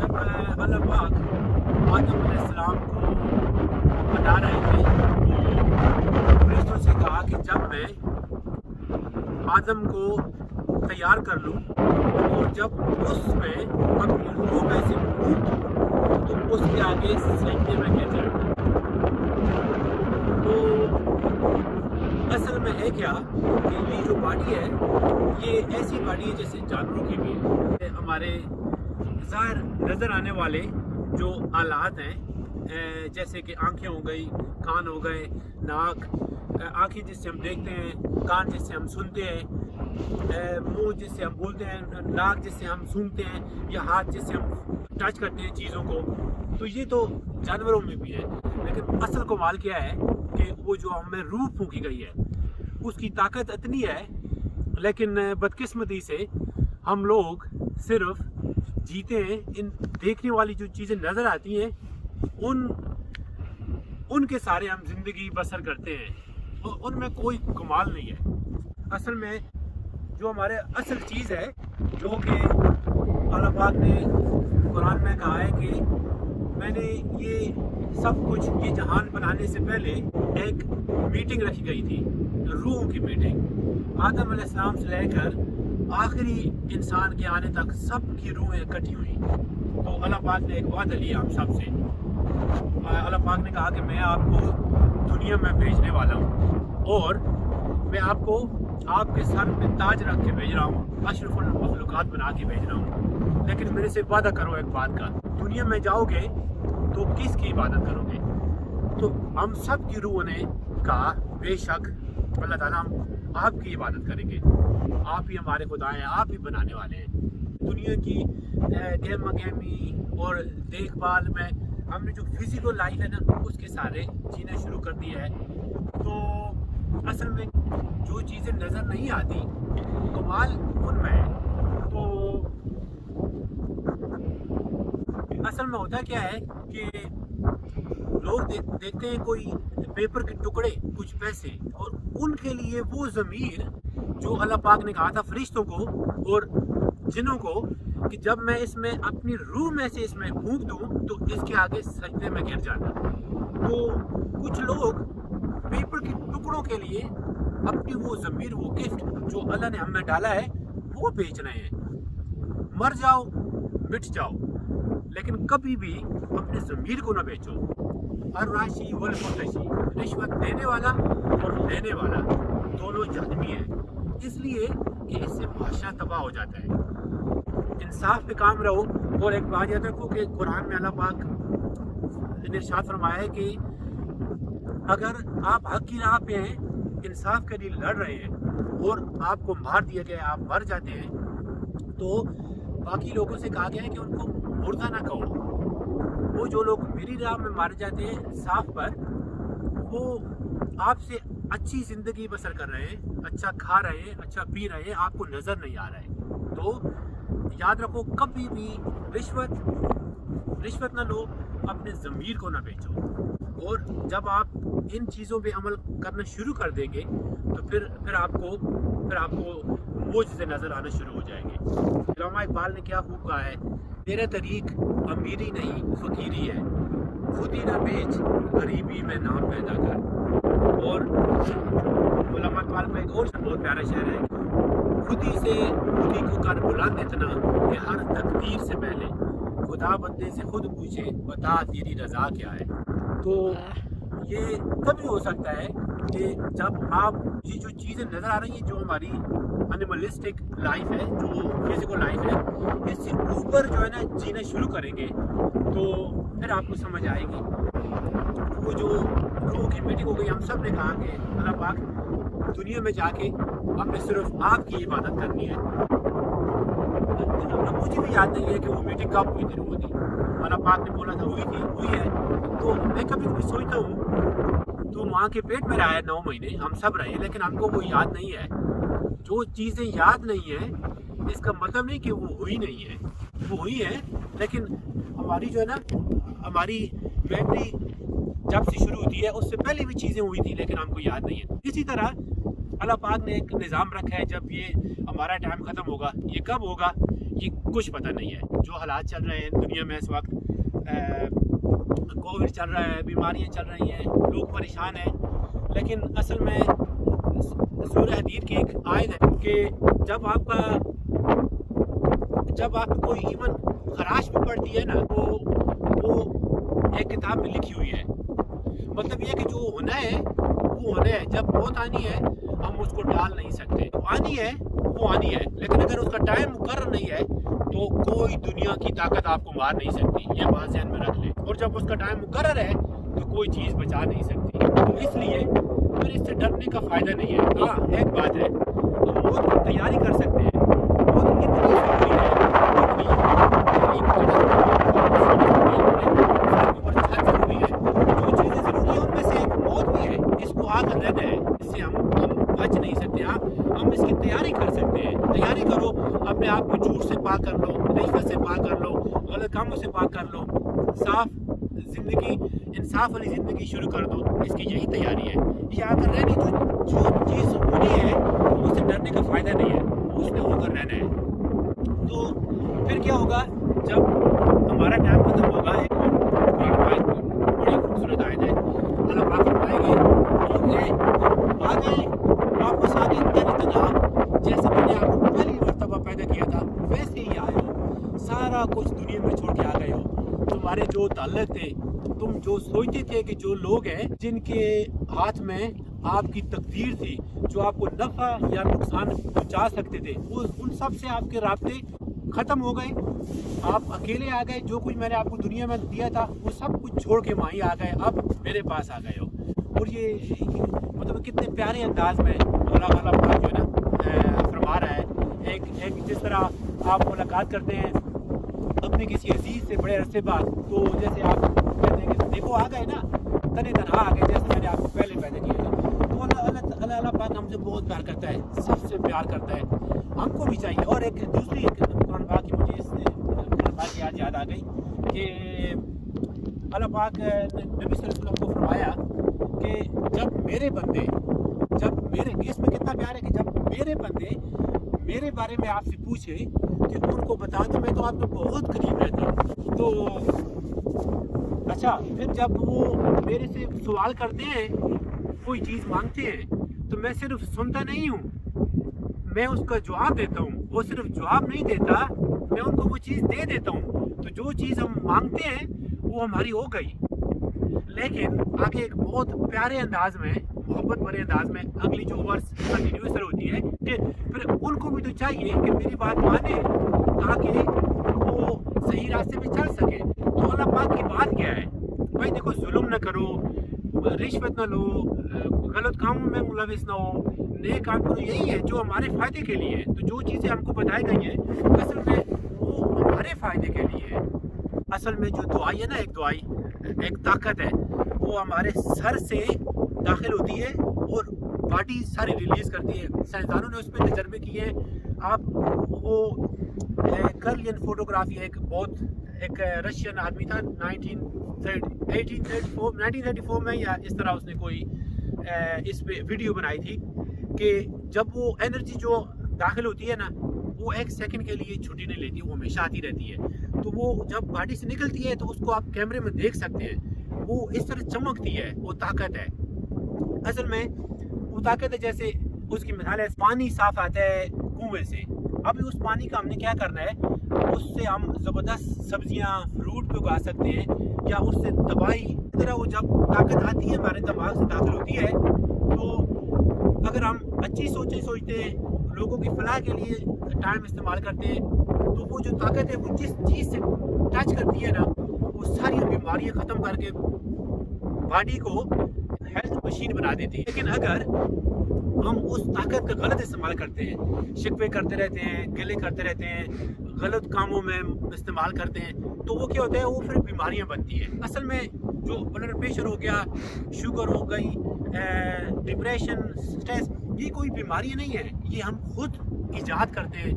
जब अल्लाह पाक आदम अलैहिस्सलाम को बना रहे थे तो फरिश्तों से कहा कि जब मैं आदम को तैयार कर लूँ और जब उसमें अपनी रूह में से फूंक दूँ तो उसके आगे सजदे में गिर जाए। तो असल में है क्या कि ये जो बॉडी है ये ऐसी बॉडी है जैसे जानवरों की भी है। हमारे ज़ाहिर नज़र आने वाले जो आलात हैं जैसे कि आंखें हो गई, कान हो गए, नाक, आंखें जिससे हम देखते हैं, कान जिससे हम सुनते हैं, मुंह जिससे हम बोलते हैं, नाक जिससे हम सूंघते हैं या हाथ जिससे हम टच करते हैं चीज़ों को, तो ये तो जानवरों में भी है। लेकिन असल कमाल क्या है कि वो जो हमें रूह फूंकी गई है उसकी ताकत इतनी है, लेकिन बदकिस्मती से हम लोग सिर्फ जीते हैं। इन देखने वाली जो चीज़ें नज़र आती हैं उनके सारे हम ज़िंदगी बसर करते हैं और उनमें कोई कमाल नहीं है। असल में जो हमारे असल चीज़ है जो कि अल्लाह पाक ने कुरान में कहा है कि मैंने ये सब कुछ, ये जहान बनाने से पहले एक मीटिंग रखी गई थी, रूह की मीटिंग। आदम अलैहिस्सलाम से लेकर आखिरी इंसान के आने तक सब की रूहें इकट्ठी हुई। तो अल्लाह पाक ने एक वादा लिया हम सब से। अल्लाह पाक ने कहा कि मैं आपको दुनिया में भेजने वाला हूँ और मैं आपको आपके सर पे ताज रख के भेज रहा हूँ, अशरफुल मखलूकात बना के भेज रहा हूँ। लेकिन मेरे से वादा करो एक बात का, दुनिया में जाओगे तो किसकी इबादत करोगे? तो हम सब की रूह ने कहा बेशक अल्लाह ताला हम आपकी इबादत करेंगे, आप ही हमारे खुदा हैं, आप ही बनाने वाले हैं। दुनिया की गहमा गहमी और देखभाल में हमने जो फिजिकल लाइफ है ना उसके सारे जीना शुरू कर दिया है। तो असल में जो चीज़ें नज़र नहीं आती कमाल उनमें है। तो असल में होता क्या है कि लोग देखते हैं कोई पेपर के टुकड़े, कुछ पैसे, और उनके लिए वो ज़मीर जो अल्लाह पाक ने कहा था फरिश्तों को और जिन्हों को कि जब मैं इसमें अपनी रूह में से इसमें फूंक दूँ तो इसके आगे सजदे में गिर जाना। तो कुछ लोग पेपर के टुकड़ों के लिए अपनी वो ज़मीर, वो गिफ्ट जो अल्लाह ने हमें डाला है वो बेच रहे हैं। मर जाओ मिट जाओ, लेकिन कभी भी अपने ज़मीर को ना बेचो। अर्राशी वल मुर्तशी, रिश्वत देने वाला और लेने वाला दोनों जालिमी हैं, इसलिए कि इससे माशरा तबाह हो जाता है। इंसाफ पे काम रहो। और एक बात याद रखो कि कुरान में अल्लाह पाक ने इरशाद फरमाया है कि अगर आप हक की राह पे हैं, इंसाफ के लिए लड़ रहे हैं और आपको मार दिया गया, आप मर जाते हैं, तो बाकी लोगों से कहा गया है कि उनको मुर्दा ना कहो। वो जो लोग मेरी राह में मारे जाते हैं इंसाफ पर, वो आपसे अच्छी ज़िंदगी बसर कर रहे हैं, अच्छा खा रहे हैं, अच्छा पी रहे हैं, आपको नज़र नहीं आ रहा है। तो याद रखो कभी भी रिश्वत ना लो, अपने ज़मीर को ना बेचो। और जब आप इन चीज़ों पे अमल करना शुरू कर देंगे तो फिर आपको वो चीज़ें नज़र आना शुरू हो जाएंगे। अल्लामा इकबाल ने क्या खूब कहा है, तेरा तरीक अमीरी नहीं फ़कीरी है, खुद ही ना बेच गरीबी में नाम पैदा कर। और अल्लामा इकबाल का एक और बहुत प्यारा शेर है, खुद ही को कर बुलंद इतना कि हर तकदीर से पहले खुदा बंदे से खुद पूछे बता तेरी रज़ा क्या है। तो ये तभी हो सकता है कि जब आप ये जो चीज़ें नज़र आ रही हैं, जो हमारी एनिमलिस्टिक लाइफ है, जो फिजिकल लाइफ है, इससे ऊपर जो है ना जीना शुरू करेंगे तो फिर आपको समझ आएगी। वो जो रूह की मीटिंग हो गई, हम सब ने कहा कि अल्लाह पाक दुनिया में जाके हमने सिर्फ आपकी इबादत करनी है। मुझे भी याद नहीं है कि वो मीटिंग कब हुई थी, वो थी अल्लाह पाक ने बोला था हुई है। तो मैं कभी कभी सोचता हूँ तो माँ के पेट में रहा है 9 महीने, हम सब रहे, लेकिन हमको वो याद नहीं है। जो चीज़ें याद नहीं है इसका मतलब नहीं कि वो हुई नहीं है, वो हुई है, लेकिन हमारी जो है ना, हमारी मेमोरी जब से शुरू होती है उससे पहले भी चीज़ें हुई थी लेकिन हमको याद नहीं है। इसी तरह अल्लाह पाक ने एक निज़ाम रखा है, जब ये हमारा टाइम ख़त्म होगा, ये कब होगा ये कुछ पता नहीं है। जो हालात चल रहे हैं दुनिया में इस वक्त, कोविड चल रहा है, बीमारियां चल रही हैं, लोग परेशान हैं, लेकिन असल में सूरह हदीद की एक आयत है कि जब आपको कोई इवन खराश भी पड़ती है ना, तो वो एक किताब में लिखी हुई है। मतलब ये कि जो होना है वो होना है। जब मौत आनी है हम उसको टाल नहीं सकते, आनी है वो आनी है, लेकिन अगर उसका टाइम मुकर्रर नहीं है तो कोई दुनिया की ताकत आपको मार नहीं सकती। ये बात ध्यान में रख लें। और जब उसका टाइम मुकर्रर है तो कोई चीज़ बचा नहीं सकती। तो इसलिए फिर इससे डरने का फ़ायदा नहीं है। हाँ, एक बात है, हम मौत की तैयारी कर सकते हैं। मौत इतनी ज़रूरी है, ज़रूरी है। जो चीज़ें ज़रूरी है उनमें से एक मौत भी है। इसको आकर रहना है, इससे हम बच नहीं सकते। हाँ, हम इसकी तैयारी कर सकते हैं। तैयारी करो, अपने आप को झूठ से पाक कर लो, रिश्वत से पाक कर लो, गलत कामों से पाक कर लो, साफ जिंदगी, इंसाफ वाली ज़िंदगी शुरू कर दो। इसकी यही तैयारी है। ये आकर रहनी, जो चीज़ होनी है उससे डरने का फ़ायदा नहीं है, उसने होकर रहना है। तो फिर क्या होगा, जब हमारा टाइम खत्म होगा, एक बड़ी खूबसूरत आयत है, अल्लाह पाक फरमाएंगे आ गए वापस आ गए तन जैसे मैंने आपको पहली मर्तबा पैदा किया था वैसे ही आए हो। सारा कुछ दुनिया में छोड़ के आ गए हो। तुम्हारे जो ताल्लुक थे, तुम जो सोचते थे कि जो लोग हैं जिनके हाथ में आपकी तकदीर थी, जो आपको नफ़ा या नुकसान पहुंचा सकते थे, उन सब से आपके रास्ते ख़त्म हो गए। आप अकेले आ गए। जो कुछ मैंने आपको दुनिया में दिया था वो सब कुछ छोड़ के वहीं आ गए, अब मेरे पास आ गए हो। और ये मतलब कितने प्यारे अंदाज में अल्लाह पाक जो है ना फरमा रहा है। एक जिस तरह आप मुलाकात करते हैं अपने किसी अजीज़ से बड़े अरसे बाद, तो जैसे आप कहते हैं कि देखो आ गए ना, तने तनहा आ गए, जैसे मैंने आपको पहले पैदा किया था। तो अल्लाह पाक हमसे बहुत प्यार करता है, सबसे प्यार करता है, हमको भी चाहिए। और एक दूसरी कुरान पाक की मुझे इससे कुरान पाक की आज याद आ गई कि अल्लाह पाक नबी सल्लल्लाहु अलैहि वसल्लम को फरमाया कि जब मेरे इसमें कितना प्यार है कि जब मेरे बंदे मेरे बारे में आपसे पूछे कि उनको बता दो मैं तो आपके बहुत करीब रहता हूँ। तो अच्छा, फिर जब वो मेरे से सवाल करते हैं, कोई चीज़ मांगते हैं, तो मैं सिर्फ सुनता नहीं हूँ, मैं उसका जवाब देता हूँ। वो सिर्फ जवाब नहीं देता, मैं उनको वो चीज़ दे देता हूँ। तो जो चीज़ हम मांगते हैं वो हमारी हो गई। लेकिन आगे एक बहुत प्यारे अंदाज में, मोहब्बत भरे अंदाज में अगली जो वर्स कंटिन्यूस होती है कि फिर उनको भी तो चाहिए कि मेरी बात माने ताकि वो सही रास्ते पे चल सके। तो अल्लाह पाक की बात क्या है भाई, देखो जुल्म न करो, रिश्वत न लो, गलत कामों में मुलविस ना हो, नेक काम करो। यही है जो हमारे फ़ायदे के लिए है। तो जो चीज़ें हमको बताई गई हैं असल में वो हमारे फ़ायदे के लिए है। असल में जो दुआई है ना, एक ताकत है, वो हमारे सर से दाखिल होती है और बॉडी सारी रिलीज़ करती है। साइंसदानों ने उस पर तजर्बे किए हैं। आप वो कर्लियन फोटोग्राफी, एक रशियन आदमी था 1934 में या इस तरह उसने कोई इस पे वीडियो बनाई थी कि जब वो एनर्जी जो दाखिल होती है ना, वो एक सेकंड के लिए छुट्टी नहीं लेती, वो हमेशा आती रहती है। तो वो जब बॉडी से निकलती है तो उसको आप कैमरे में देख सकते हैं, वो इस तरह चमकती है। वो ताकत है, असल में वो ताकत है। जैसे उसकी मिसाल है, पानी साफ आता है कुएं से। अभी उस पानी का हमने क्या करना है, उससे हम ज़बरदस्त सब्जियां, फ्रूट भी उगा सकते हैं, या उससे दवाई तरह वो जब ताकत आती है हमारे दिमाग से दाखिल होती है, तो अगर हम अच्छी सोचते हैं, लोगों की फलाह के लिए टाइम इस्तेमाल करते हैं, तो वो जो ताकत है वो जिस चीज़ से टच करती है ना, वो सारी बीमारियां ख़त्म करके बॉडी को हेल्थ मशीन बना देती है। लेकिन अगर हम उस ताकत का गलत इस्तेमाल करते हैं, शिकवे करते रहते हैं, गिले करते रहते हैं, गलत कामों में इस्तेमाल करते हैं, तो वो क्या होता है, वो फिर बीमारियां बनती है। असल में जो ब्लड प्रेशर हो गया, शुगर हो गई, डिप्रेशन, स्ट्रेस, ये कोई बीमारी नहीं है, ये हम खुद इजाद करते हैं।